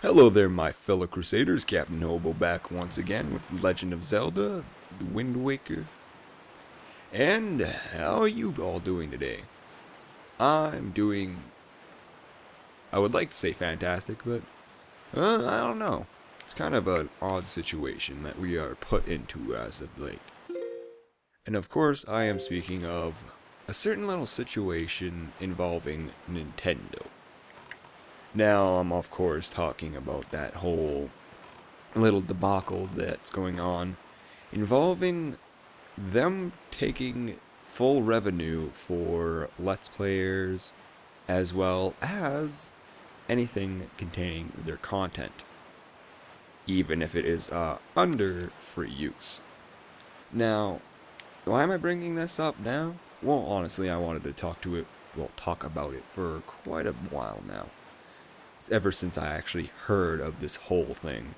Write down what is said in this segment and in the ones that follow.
Hello there, my fellow Crusaders. Captain Hobo back once again with Legend of Zelda, the Wind Waker. And how are you all doing today? I'm doing, I would like to say fantastic, but I don't know. It's kind of an odd situation that we are put into as of late. And of course, I am speaking of a certain little situation involving Nintendo. Now, I'm of course talking about that whole little debacle that's going on involving them taking full revenue for Let's Players as well as anything containing their content, even if it is under free use. Now, why am I bringing this up now? Well, honestly, I wanted to talk about it for quite a while now. Ever since I actually heard of this whole thing.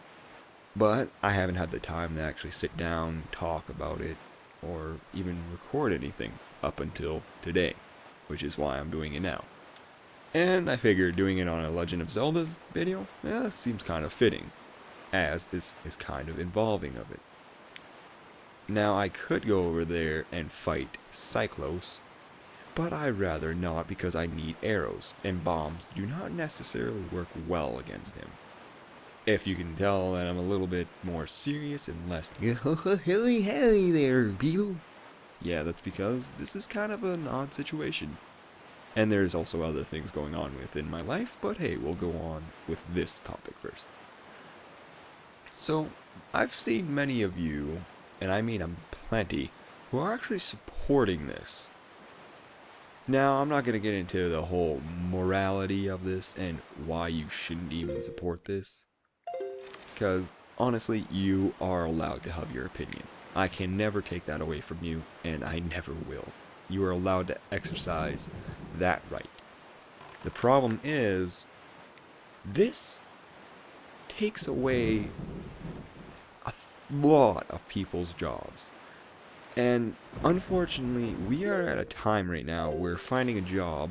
But I haven't had the time to actually sit down, talk about it, or even record anything up until today, which is why I'm doing it now. And I figured doing it on a Legend of Zelda's video, seems kind of fitting, as this is kind of involving of it. Now I could go over there and fight Cyclos, but I'd rather not because I need arrows, and bombs do not necessarily work well against him. If you can tell that I'm a little bit more serious and less hey there, people. Yeah, that's because this is kind of an odd situation. And there's also other things going on within my life, but hey, we'll go on with this topic first. So, I've seen many of you, and I mean plenty, who are actually supporting this. Now, I'm not going to get into the whole morality of this and why you shouldn't even support this. Because, honestly, you are allowed to have your opinion. I can never take that away from you, and I never will. You are allowed to exercise that right. The problem is, this takes away a lot of people's jobs. And unfortunately, we are at a time right now where finding a job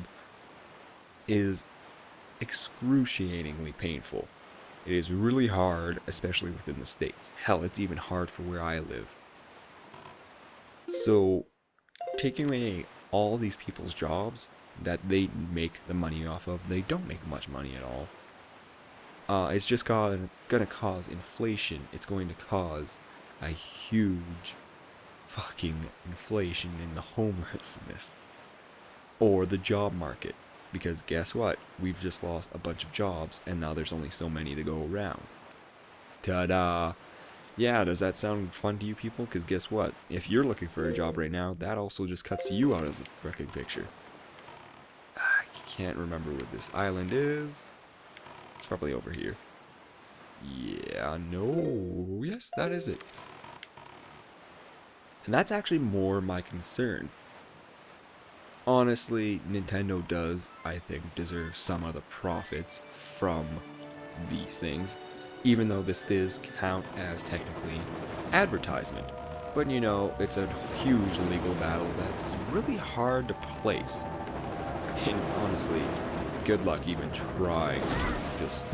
is excruciatingly painful. It is really hard, especially within the States. Hell, it's even hard for where I live. So, taking away all these people's jobs that they make the money off of, they don't make much money at all. It's just gonna cause inflation. It's going to cause a huge fucking inflation in the homelessness or the job market, because guess what, we've just lost a bunch of jobs and now there's only so many to go around. Ta-da! Yeah, does that sound fun to you people? Because guess what, if you're looking for a job right now, that also just cuts you out of the freaking picture. I can't remember where this island is. It's probably over here. Yeah, no, yes, that is it. And that's actually more my concern. Honestly, Nintendo does, I think, deserve some of the profits from these things, even though this does count as technically advertisement. But you know, it's a huge legal battle that's really hard to place. And honestly, good luck even trying to just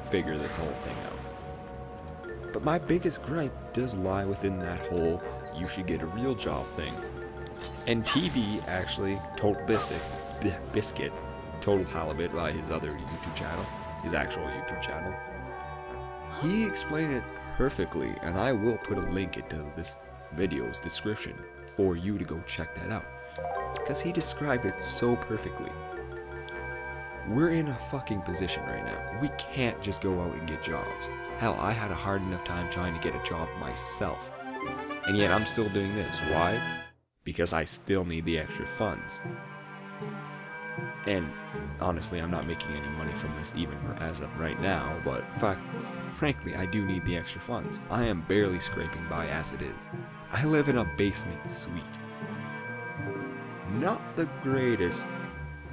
figure this whole thing out. But my biggest gripe does lie within that whole you should get a real job thing. And TB actually, Total Biscuit, Total Halibut by his other YouTube channel, his actual YouTube channel, he explained it perfectly, and I will put a link into this video's description for you to go check that out. Because he described it so perfectly. We're in a fucking position right now. We can't just go out and get jobs. Hell, I had a hard enough time trying to get a job myself. And yet I'm still doing this. Why? Because I still need the extra funds. And honestly, I'm not making any money from this even as of right now, but frankly, I do need the extra funds. I am barely scraping by as it is. I live in a basement suite. Not the greatest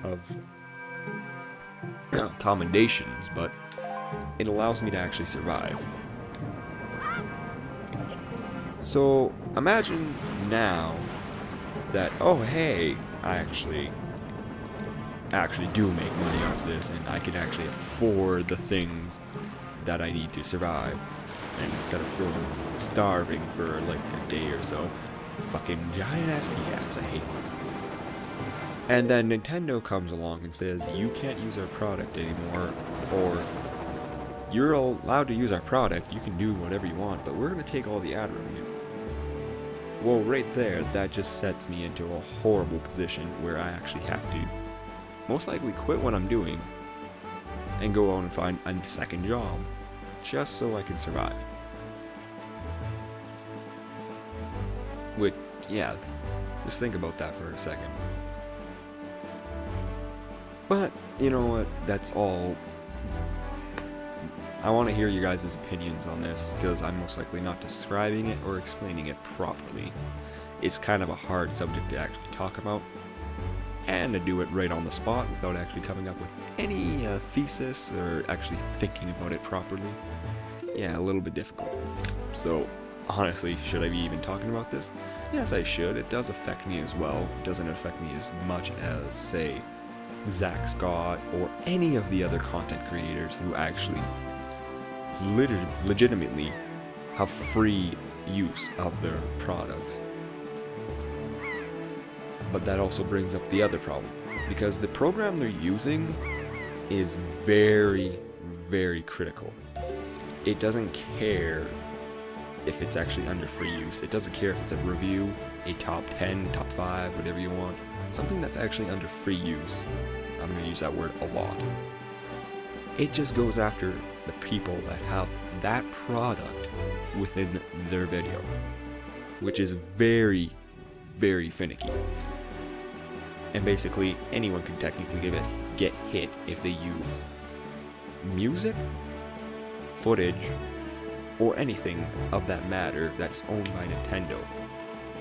of accommodations, but it allows me to actually survive. So imagine now that, oh hey, I actually do make money off this, and I could actually afford the things that I need to survive. And instead of starving for like a day or so, fucking giant ass hats, I hate them. And then Nintendo comes along and says, you can't use our product anymore, or you're allowed to use our product, you can do whatever you want, but we're going to take all the ad revenue. Well, right there, that just sets me into a horrible position where I actually have to most likely quit what I'm doing and go on and find a second job just so I can survive. Which, yeah, just think about that for a second. But, you know what, that's all. I want to hear you guys' opinions on this, because I'm most likely not describing it or explaining it properly. It's kind of a hard subject to actually talk about, and to do it right on the spot without actually coming up with any thesis or actually thinking about it properly. Yeah, a little bit difficult. So, honestly, should I be even talking about this? Yes, I should. It does affect me as well. It doesn't affect me as much as, say, Zach Scott or any of the other content creators who actually legitimately have free use of their products. But that also brings up the other problem, because the program they're using is very, very critical. It doesn't care if it's actually under free use. It doesn't care if it's a review, a top 10, top 5, whatever you want. Something that's actually under free use. I'm going to use that word a lot. It just goes after the people that have that product within their video, which is very, very finicky. And basically, anyone can technically get hit if they use music, footage, or anything of that matter that's owned by Nintendo.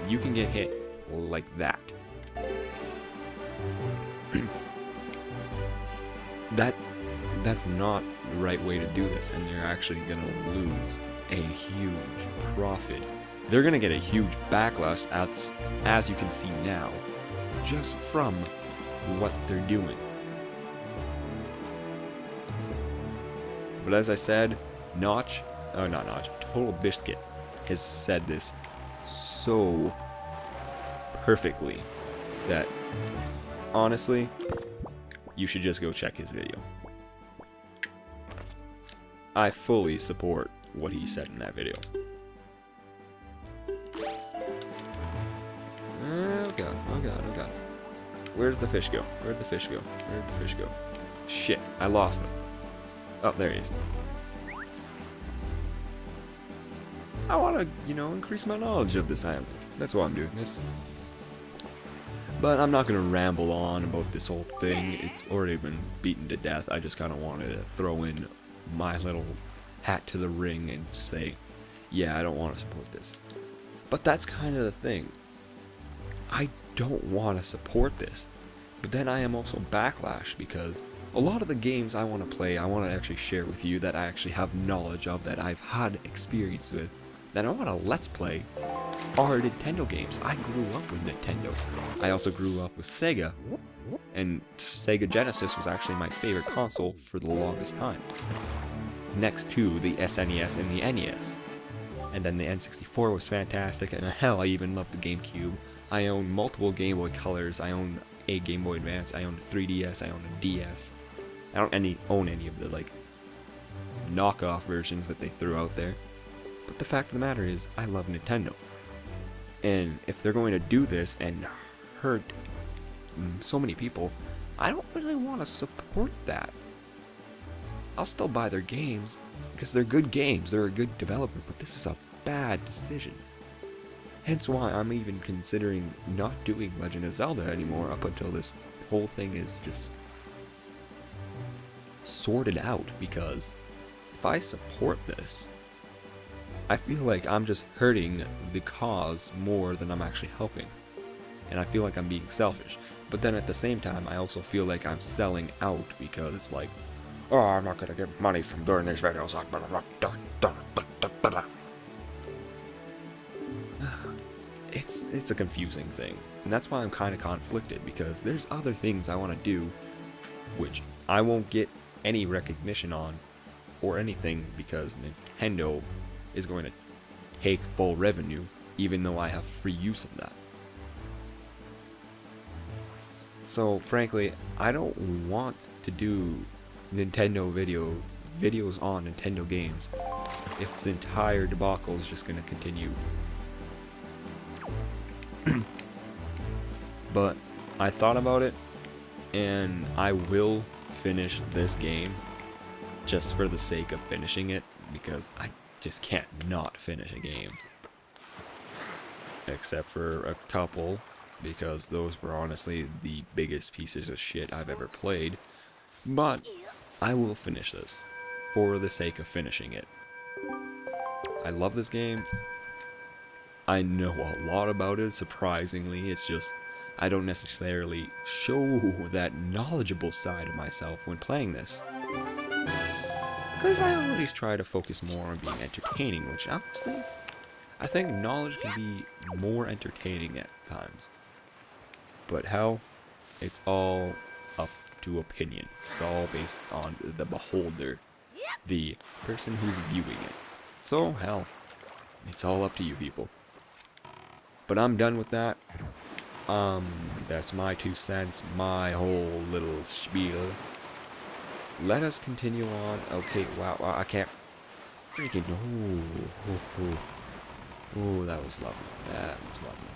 You can get hit like that. That's not the right way to do this, and they're actually gonna lose a huge profit. They're gonna get a huge backlash, as you can see now, just from what they're doing. But as I said, Total Biscuit has said this so perfectly that honestly, you should just go check his video. I fully support what he said in that video. Oh god, oh god, oh god. Where's the fish go? Where'd the fish go? Where'd the fish go? Shit, I lost him. Oh, there he is. I want to, increase my knowledge of this island. That's why I'm doing this. But I'm not going to ramble on about this whole thing. It's already been beaten to death. I just kind of wanted to throw in my little hat to the ring and say, yeah, I don't want to support this. But that's kind of the thing. I don't want to support this. But then I am also backlash, because a lot of the games I want to play, I want to actually share with you that I actually have knowledge of, that I've had experience with, that I want to let's play, are Nintendo games. I grew up with Nintendo. I also grew up with Sega, and Sega Genesis was actually my favorite console for the longest time, next to the SNES and the NES. And then the N64 was fantastic, and hell, I even loved the GameCube. I own multiple Game Boy Colors. I own a Game Boy Advance. I own a 3DS. I own a DS. I don't own any of the knockoff versions that they threw out there. But the fact of the matter is, I love Nintendo. And if they're going to do this and hurt so many people, I don't really want to support that. I'll still buy their games, because they're good games, they're a good developer, but this is a bad decision. Hence why I'm even considering not doing Legend of Zelda anymore up until this whole thing is just sorted out, because if I support this, I feel like I'm just hurting the cause more than I'm actually helping. And I feel like I'm being selfish. But then at the same time, I also feel like I'm selling out, because it's like, oh, I'm not gonna get money from doing these videos. It's a confusing thing. And that's why I'm kind of conflicted, because there's other things I want to do which I won't get any recognition on or anything because Nintendo is going to take full revenue, even though I have free use of that. So frankly, I don't want to do Nintendo videos on Nintendo games if this entire debacle is just going to continue. But I thought about it, and I will finish this game just for the sake of finishing it, because I just can't not finish a game. Except for a couple, because those were honestly the biggest pieces of shit I've ever played. But I will finish this for the sake of finishing it. I love this game. I know a lot about it, surprisingly. It's just I don't necessarily show that knowledgeable side of myself when playing this. Because I always try to focus more on being entertaining, which honestly, I think knowledge can be more entertaining at times. But hell, it's all up to opinion. It's all based on the beholder, the person who's viewing it. So hell, it's all up to you people. But I'm done with that. That's my 2 cents, my whole little spiel. Let us continue on. Okay, wow, I can't freaking. Oh, that was lovely. That was lovely.